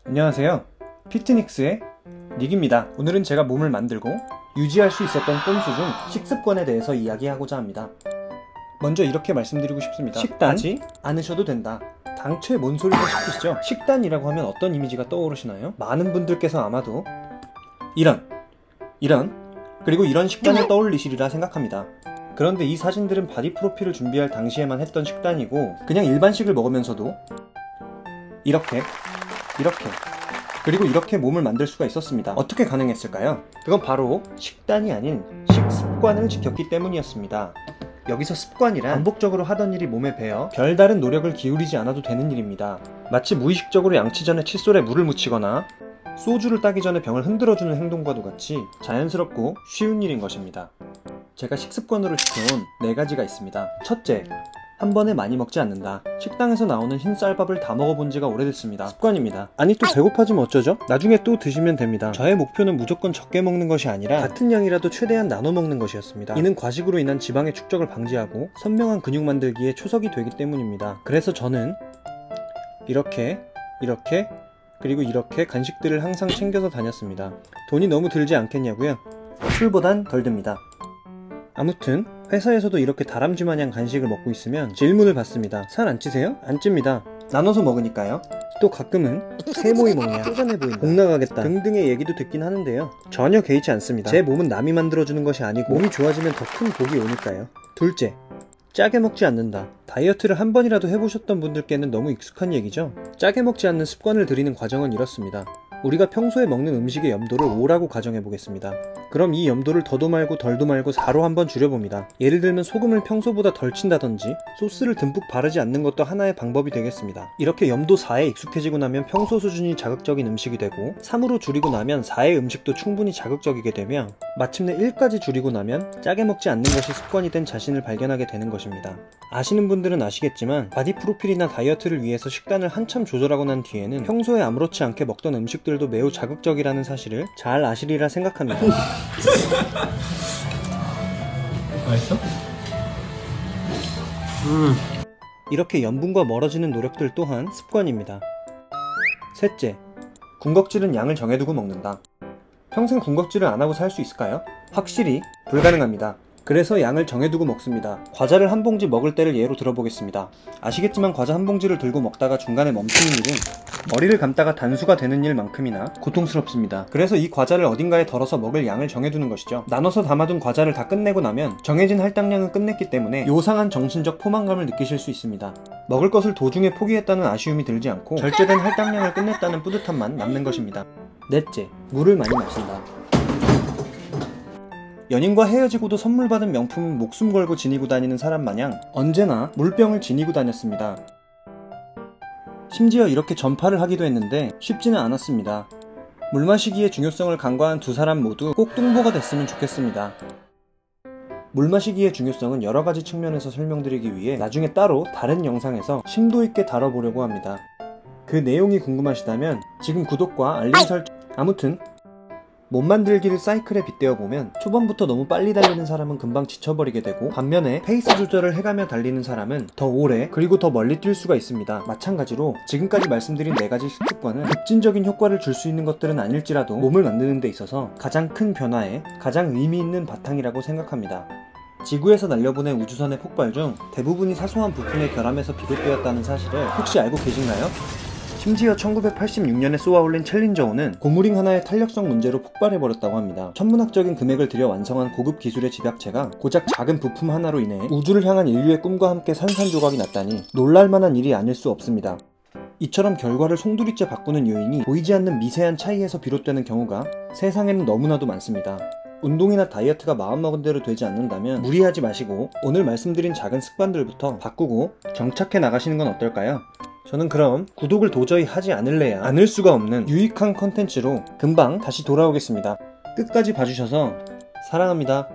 안녕하세요, 피트닉스의 닉입니다. 오늘은 제가 몸을 만들고 유지할 수 있었던 꼼수 중 식습관에 대해서 이야기하고자 합니다. 먼저 이렇게 말씀드리고 싶습니다. 식단하지 않으셔도 된다. 당최 뭔 소리가 싶으시죠? 식단이라고 하면 어떤 이미지가 떠오르시나요? 많은 분들께서 아마도 이런 그리고 이런 식단을 떠올리시리라 생각합니다. 그런데 이 사진들은 바디 프로필을 준비할 당시에만 했던 식단이고, 그냥 일반식을 먹으면서도 이렇게 그리고 이렇게 몸을 만들 수가 있었습니다. 어떻게 가능했을까요? 그건 바로 식단이 아닌 식습관을 지켰기 때문이었습니다. 여기서 습관이란 반복적으로 하던 일이 몸에 배어 별다른 노력을 기울이지 않아도 되는 일입니다. 마치 무의식적으로 양치 전에 칫솔에 물을 묻히거나 소주를 따기 전에 병을 흔들어주는 행동과도 같이 자연스럽고 쉬운 일인 것입니다. 제가 식습관으로 지켜온 4가지가 있습니다. 첫째, 한 번에 많이 먹지 않는다. 식당에서 나오는 흰 쌀밥을 다 먹어본 지가 오래됐습니다. 습관입니다. 아니, 또 배고파지면 어쩌죠? 나중에 또 드시면 됩니다. 저의 목표는 무조건 적게 먹는 것이 아니라 같은 양이라도 최대한 나눠 먹는 것이었습니다. 이는 과식으로 인한 지방의 축적을 방지하고 선명한 근육 만들기에 초석이 되기 때문입니다. 그래서 저는 이렇게 그리고 이렇게 간식들을 항상 챙겨서 다녔습니다. 돈이 너무 들지 않겠냐고요? 술보단 덜 듭니다. 아무튼 회사에서도 이렇게 다람쥐 마냥 간식을 먹고 있으면 질문을 받습니다. 살 안 찌세요? 안 찝니다. 나눠서 먹으니까요. 또 가끔은 세모이 먹냐, 쪼잔해 보인다, 복 나가겠다 등등의 얘기도 듣긴 하는데요. 전혀 개의치 않습니다. 제 몸은 남이 만들어주는 것이 아니고 몸이 좋아지면 더 큰 복이 오니까요. 둘째, 짜게 먹지 않는다. 다이어트를 한 번이라도 해보셨던 분들께는 너무 익숙한 얘기죠. 짜게 먹지 않는 습관을 들이는 과정은 이렇습니다. 우리가 평소에 먹는 음식의 염도를 5라고 가정해보겠습니다. 그럼 이 염도를 더도 말고 덜도 말고 4로 한번 줄여봅니다. 예를 들면 소금을 평소보다 덜 친다든지 소스를 듬뿍 바르지 않는 것도 하나의 방법이 되겠습니다. 이렇게 염도 4에 익숙해지고 나면 평소 수준이 자극적인 음식이 되고, 3으로 줄이고 나면 4의 음식도 충분히 자극적이게 되며, 마침내 1까지 줄이고 나면 짜게 먹지 않는 것이 습관이 된 자신을 발견하게 되는 것입니다. 아시는 분들은 아시겠지만 바디 프로필이나 다이어트를 위해서 식단을 한참 조절하고 난 뒤에는 평소에 아무렇지 않게 먹던 음식들도 매우 자극적이라는 사실을 잘 아시리라 생각합니다. 맛있어? 이렇게 염분과 멀어지는 노력들 또한 습관입니다. 셋째, 군것질은 양을 정해두고 먹는다. 평생 군것질을 안하고 살 수 있을까요? 확실히 불가능합니다. 그래서 양을 정해두고 먹습니다. 과자를 한 봉지 먹을 때를 예로 들어보겠습니다. 아시겠지만 과자 한 봉지를 들고 먹다가 중간에 멈추는 일은 머리를 감다가 단수가 되는 일만큼이나 고통스럽습니다. 그래서 이 과자를 어딘가에 덜어서 먹을 양을 정해두는 것이죠. 나눠서 담아둔 과자를 다 끝내고 나면 정해진 할당량은 끝냈기 때문에 요상한 정신적 포만감을 느끼실 수 있습니다. 먹을 것을 도중에 포기했다는 아쉬움이 들지 않고 절제된 할당량을 끝냈다는 뿌듯함만 남는 것입니다. 넷째, 물을 많이 마신다. 연인과 헤어지고도 선물 받은 명품은 목숨 걸고 지니고 다니는 사람 마냥 언제나 물병을 지니고 다녔습니다. 심지어 이렇게 전파를 하기도 했는데 쉽지는 않았습니다. 물 마시기의 중요성을 간과한 두 사람 모두 꼭 뚱보가 됐으면 좋겠습니다. 물 마시기의 중요성은 여러가지 측면에서 설명드리기 위해 나중에 따로 다른 영상에서 심도 있게 다뤄보려고 합니다. 그 내용이 궁금하시다면 지금 구독과 알림 설정. 아무튼 몸 만들기를 사이클에 빗대어보면 초반부터 너무 빨리 달리는 사람은 금방 지쳐버리게 되고, 반면에 페이스 조절을 해가며 달리는 사람은 더 오래 그리고 더 멀리 뛸 수가 있습니다. 마찬가지로 지금까지 말씀드린 4가지 식습관은 급진적인 효과를 줄 수 있는 것들은 아닐지라도 몸을 만드는 데 있어서 가장 큰 변화에 가장 의미 있는 바탕이라고 생각합니다. 지구에서 날려보낸 우주선의 폭발 중 대부분이 사소한 부품의 결함에서 비롯되었다는 사실을 혹시 알고 계신가요? 심지어 1986년에 쏘아올린 챌린저5는 고무링 하나의 탄력성 문제로 폭발해버렸다고 합니다. 천문학적인 금액을 들여 완성한 고급 기술의 집약체가 고작 작은 부품 하나로 인해 우주를 향한 인류의 꿈과 함께 산산조각이 났다니 놀랄만한 일이 아닐 수 없습니다. 이처럼 결과를 송두리째 바꾸는 요인이 보이지 않는 미세한 차이에서 비롯되는 경우가 세상에는 너무나도 많습니다. 운동이나 다이어트가 마음먹은 대로 되지 않는다면 무리하지 마시고 오늘 말씀드린 작은 습관들부터 바꾸고 정착해 나가시는 건 어떨까요? 저는 그럼 구독을 도저히 하지 않을래야 않을 수가 없는 유익한 컨텐츠로 금방 다시 돌아오겠습니다. 끝까지 봐주셔서 사랑합니다.